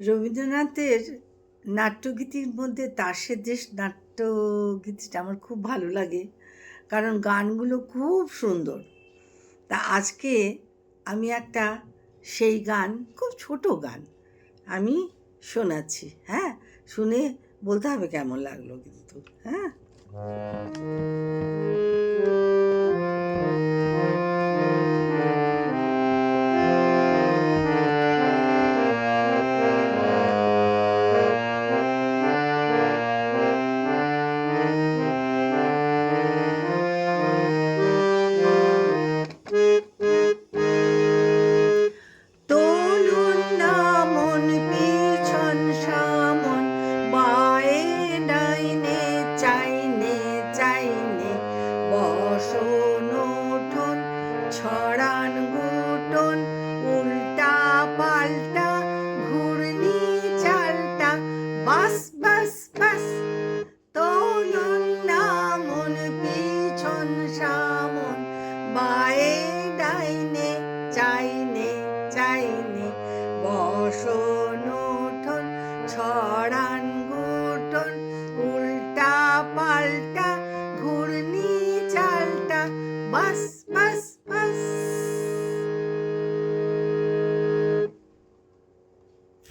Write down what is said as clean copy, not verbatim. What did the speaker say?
রবীন্দ্রনাথের নাট্যগীতির মধ্যে তাসের দেশ নাট্যগীতিটা আমার খুব ভালো লাগে, কারণ গানগুলো খুব সুন্দর। তা আজকে আমি একটা সেই গান, খুব ছোট গান আমি শোনাচ্ছি। হ্যাঁ, শুনে বলতে হবে কেমন লাগলো কিন্তু। হ্যাঁ, তরুণ নামন পিছন সামন বায়ে ডাইনে চাইনে চাইনে বসন উঠোন ছড়ান গুটন উল্টা পাল্টা ঘূর্ণি চালটা বাস বাস বাস। তরুণ নামন পিছন সামন বায়ে ডাইনে চাইনে চাইনে বসন উঠোন ছড়া